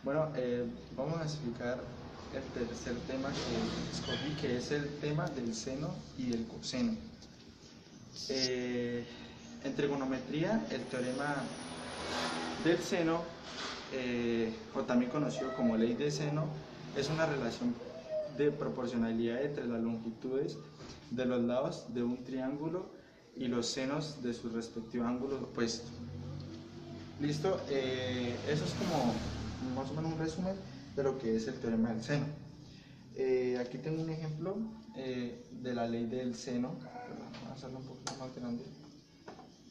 Bueno, vamos a explicar el tercer tema que escogí, que es el tema del seno y el coseno. En trigonometría, el teorema del seno, o también conocido como ley de seno, es una relación de proporcionalidad entre las longitudes de los lados de un triángulo y los senos de sus respectivos ángulos opuestos. Listo, eso es como más o menos un resumen de lo que es el teorema del seno. Aquí tengo un ejemplo de la ley del seno. Voy a hacerlo un poquito más grande.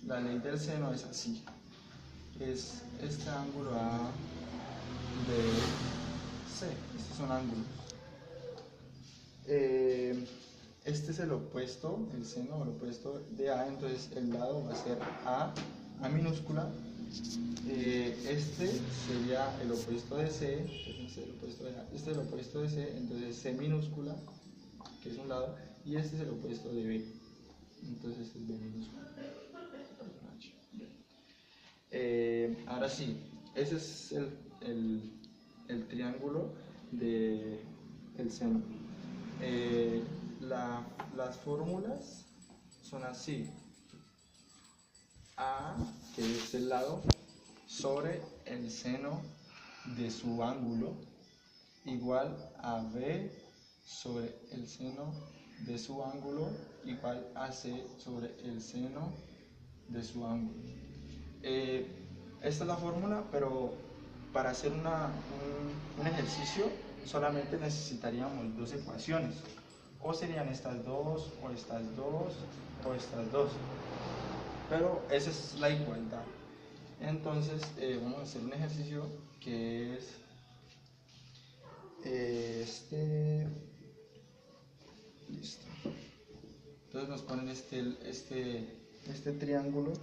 La ley del seno es así. Es este ángulo A, B, C. Estos son ángulos. Este es el opuesto, el seno, el opuesto de A, entonces el lado va a ser A minúscula. Este sería el opuesto de C, este es el opuesto de A, este es el opuesto de C, entonces C minúscula, que es un lado, y este es el opuesto de B, entonces es B minúscula. Ahora sí, ese es el triángulo del seno. Las fórmulas son así: A, que es el lado, sobre el seno de su ángulo, igual a B sobre el seno de su ángulo, igual a C sobre el seno de su ángulo. Esta es la fórmula, pero para hacer un ejercicio solamente necesitaríamos dos ecuaciones. O serían estas dos, o estas dos, o estas dos. Pero esa es la igualdad. Entonces vamos a hacer un ejercicio que es listo. Entonces nos ponen este triángulo.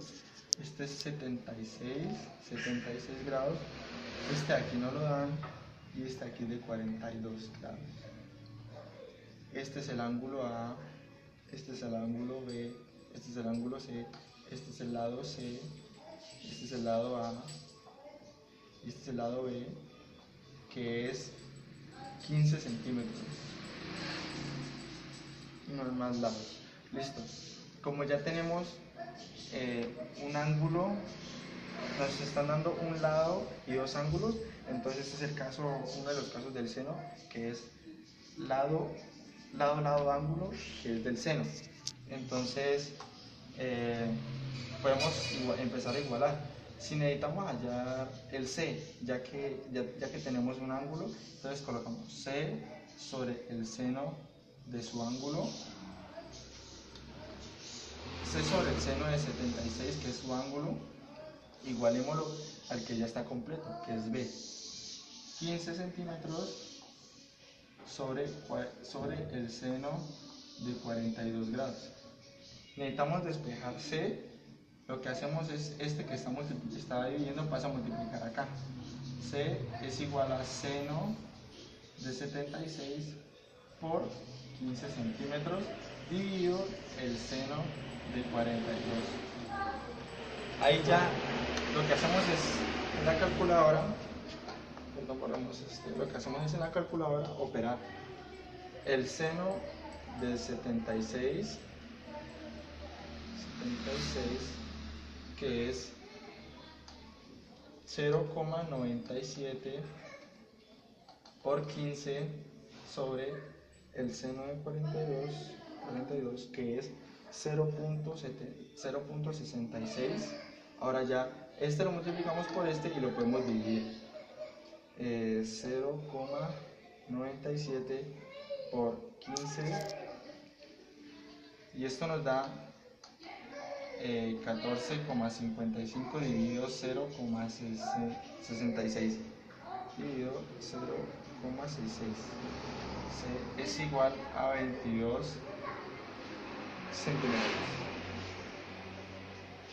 Este es 76 grados. Este aquí no lo dan, y este aquí es de 42 grados. Este es el ángulo A, este es el ángulo B, este es el ángulo C, este es el lado C, este es el lado A, y este es el lado B, que es 15 centímetros. No es más largo. Listo. Como ya tenemos un ángulo, nos están dando un lado y dos ángulos, entonces este es el caso, uno de los casos del seno, que es lado, ángulo, que es del seno. Entonces podemos empezar a igualar. Si necesitamos hallar el C, ya que tenemos un ángulo, entonces colocamos C sobre el seno de su ángulo, C sobre el seno de 76, que es su ángulo, igualémoslo al que ya está completo, que es B. 15 centímetros sobre el seno de 42 grados. Necesitamos despejar C. Lo que hacemos es este que está dividiendo pasa a multiplicar acá. C es igual a seno de 76 por 15 centímetros dividido el seno de 42. Ahí ya lo que hacemos es en la calculadora, lo que hacemos es en la calculadora operar el seno de 76, que es 0,97 por 15 sobre el seno de 42, que es 0.66. Ahora ya este lo multiplicamos por este y lo podemos dividir. 0,97 por 15, y esto nos da 14,55 dividido 0,66 dividido 0,66 es igual a 22 centímetros.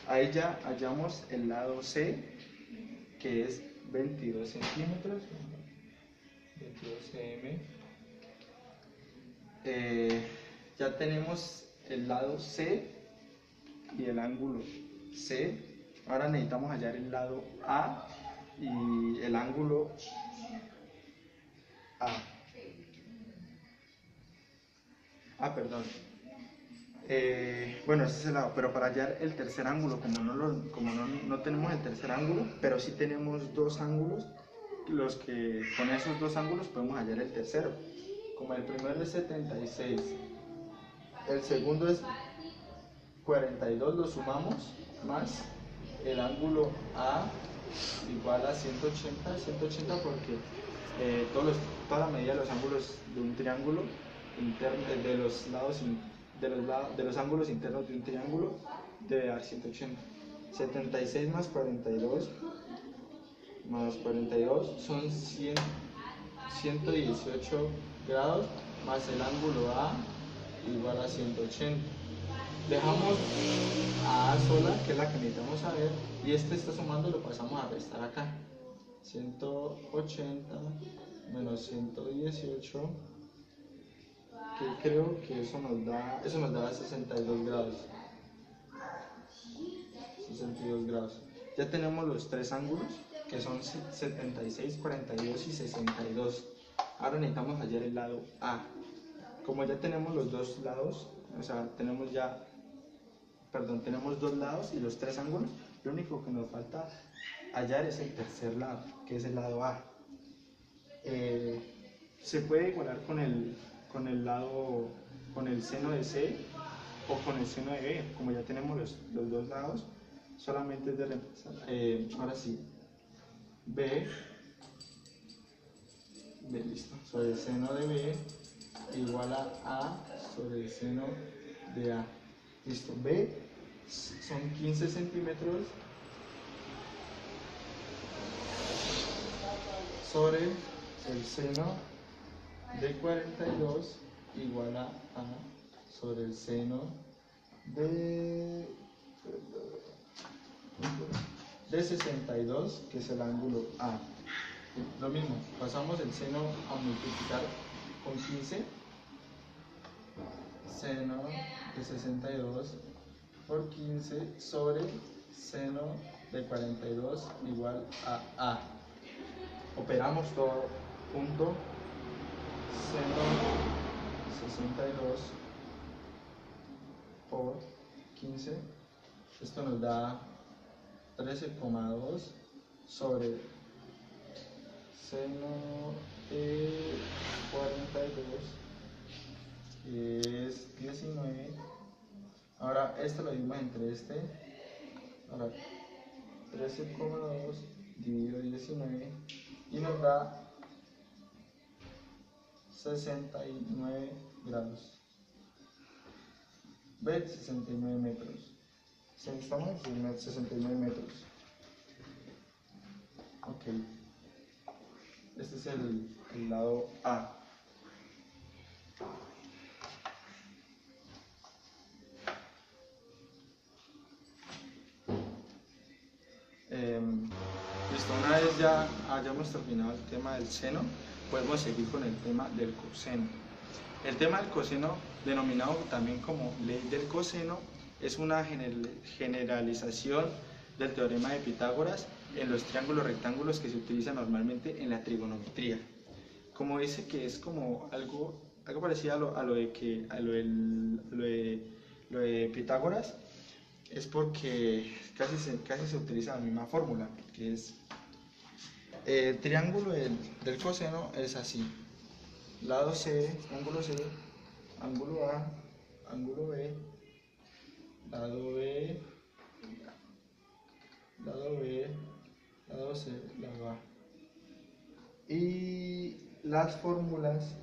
Ahí ya hallamos el lado C, que es 22 centímetros, 22 cm. Ya tenemos el lado C y el ángulo C. Ahora necesitamos hallar el lado A y el ángulo A. Perdón. Bueno, este es el lado, pero para hallar el tercer ángulo, como no tenemos el tercer ángulo, pero sí tenemos dos ángulos, los que con esos dos ángulos podemos hallar el tercero. Como el primero es 76, el segundo es 42, lo sumamos, más el ángulo A igual a 180 porque toda la medida de los ángulos de un triángulo interno, de los ángulos internos de un triángulo debe dar 180. 76 más 42 son 118 grados más el ángulo A igual a 180. Dejamos a A sola, que es la que necesitamos saber, y este está sumando, lo pasamos a restar acá. 180 menos 118, que creo que eso nos da 62 grados. 62 grados. Ya tenemos los tres ángulos, que son 76, 42 y 62. Ahora necesitamos hallar el lado A. Como ya tenemos los dos lados, o sea, tenemos dos lados y los tres ángulos, lo único que nos falta hallar es el tercer lado, que es el lado A. Se puede igualar con el seno de C o con el seno de B. Como ya tenemos los dos lados, solamente es de reemplazar. Ahora sí, B, listo, sobre el seno de B igual a sobre el seno de A. Listo, B son 15 centímetros sobre el seno de 42 igual a sobre el seno de 62, que es el ángulo A. Lo mismo, pasamos el seno a multiplicar con 15, seno de 62 por 15 sobre seno de 42 igual a A. Operamos todo junto, seno 62 por 15, esto nos da 13,2 sobre seno de 42, que es 19. Ahora esto lo dividimos entre este. Ahora 13,2 dividido 19 y nos da 69 grados. ¿Ve? 69 metros. Estamos en 69 metros. Ok. Este es el lado A. Listo, una vez ya hayamos terminado el tema del seno, podemos seguir con el tema del coseno. El tema del coseno, denominado también como ley del coseno, es una generalización del teorema de Pitágoras en los triángulos rectángulos que se utiliza normalmente en la trigonometría. Como dice que es como algo parecido a lo de Pitágoras, es porque casi se utiliza la misma fórmula, que es el triángulo del coseno es así: lado C, ángulo A, ángulo B, lado B, lado C, lado A. Y las fórmulas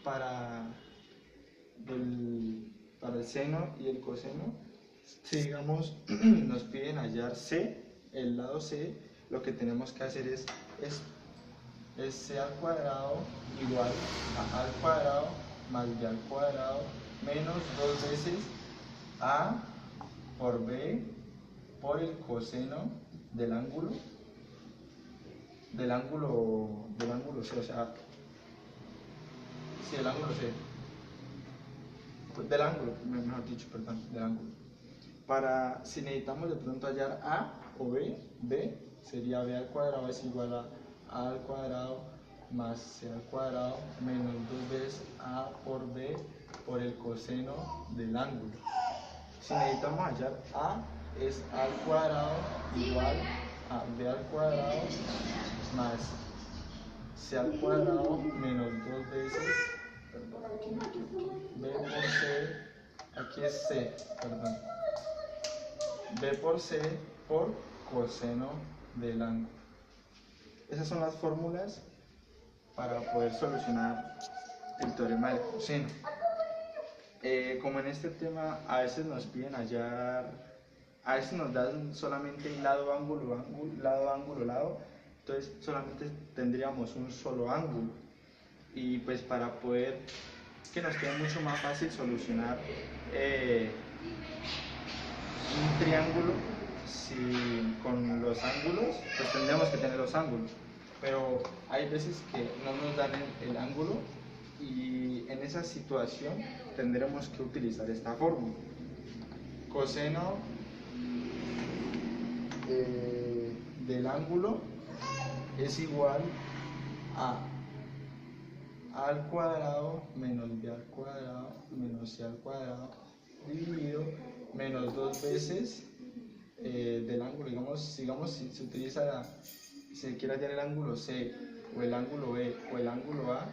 para el seno y el coseno, si digamos nos piden hallar C, el lado C, lo que tenemos que hacer es C al cuadrado igual a al cuadrado más B al cuadrado menos 2 veces A por B por el coseno del ángulo C, o sea, sí, el ángulo C, del ángulo, mejor dicho, perdón, del ángulo. Si necesitamos de pronto hallar A o B, sería b al cuadrado es igual a al cuadrado más c al cuadrado menos 2 veces a por b por el coseno del ángulo. Si necesitamos hallar a, es a al cuadrado igual a b al cuadrado más c al cuadrado menos 2 veces, perdón, aquí, b por c, aquí es c, perdón, b por c por coseno del ángulo. Esas son las fórmulas para poder solucionar el teorema del coseno. Como en este tema a veces nos piden hallar, a veces nos dan solamente lado, ángulo, lado, ángulo, lado, entonces solamente tendríamos un solo ángulo. Y pues para poder que nos quede mucho más fácil solucionar un triángulo con los ángulos, pues tendríamos que tener los ángulos. Pero hay veces que no nos dan el ángulo y en esa situación tendremos que utilizar esta fórmula. Coseno del ángulo es igual a al cuadrado menos b al cuadrado menos c al cuadrado dividido menos 2 veces del ángulo. Digamos si se utiliza, si se quiere hallar el ángulo C o el ángulo B o el ángulo A,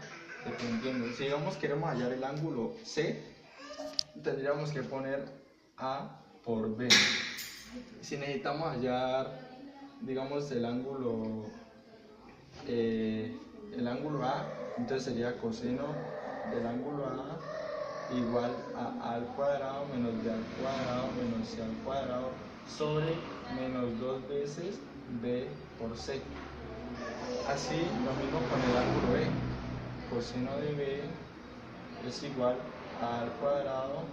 dependiendo. Si digamos queremos hallar el ángulo C, tendríamos que poner A por B. Si necesitamos hallar, digamos, el ángulo A, entonces sería coseno del ángulo A igual a al cuadrado menos b al cuadrado menos c al cuadrado sobre menos 2 veces b por c. Así lo mismo con el ángulo E. Coseno de b es igual a al cuadrado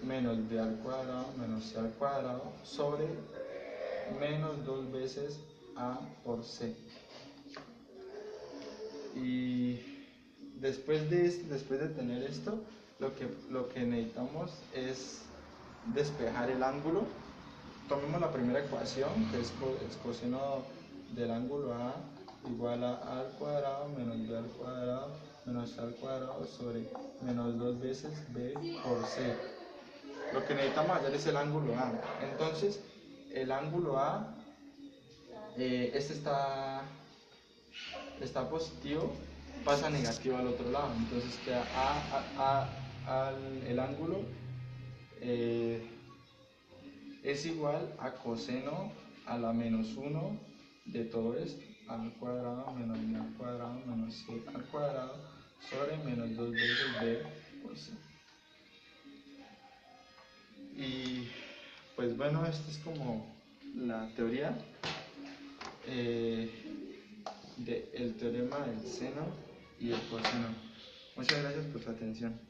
menos b al cuadrado menos c al cuadrado sobre menos 2 veces a por c. Y después de tener esto, lo que necesitamos es despejar el ángulo. Tomemos la primera ecuación, que es coseno del ángulo A igual a al cuadrado menos b al cuadrado menos c al cuadrado sobre menos 2 veces b por c. Lo que necesitamos hallar es el ángulo A. Entonces, el ángulo A, este está positivo, pasa negativo al otro lado. Entonces queda el ángulo es igual a coseno a la menos 1 de todo esto, al cuadrado menos b al cuadrado menos c al cuadrado sobre menos 2 veces b por c. Y pues bueno, esta es como la teoría del teorema del seno y el coseno. Muchas gracias por su atención.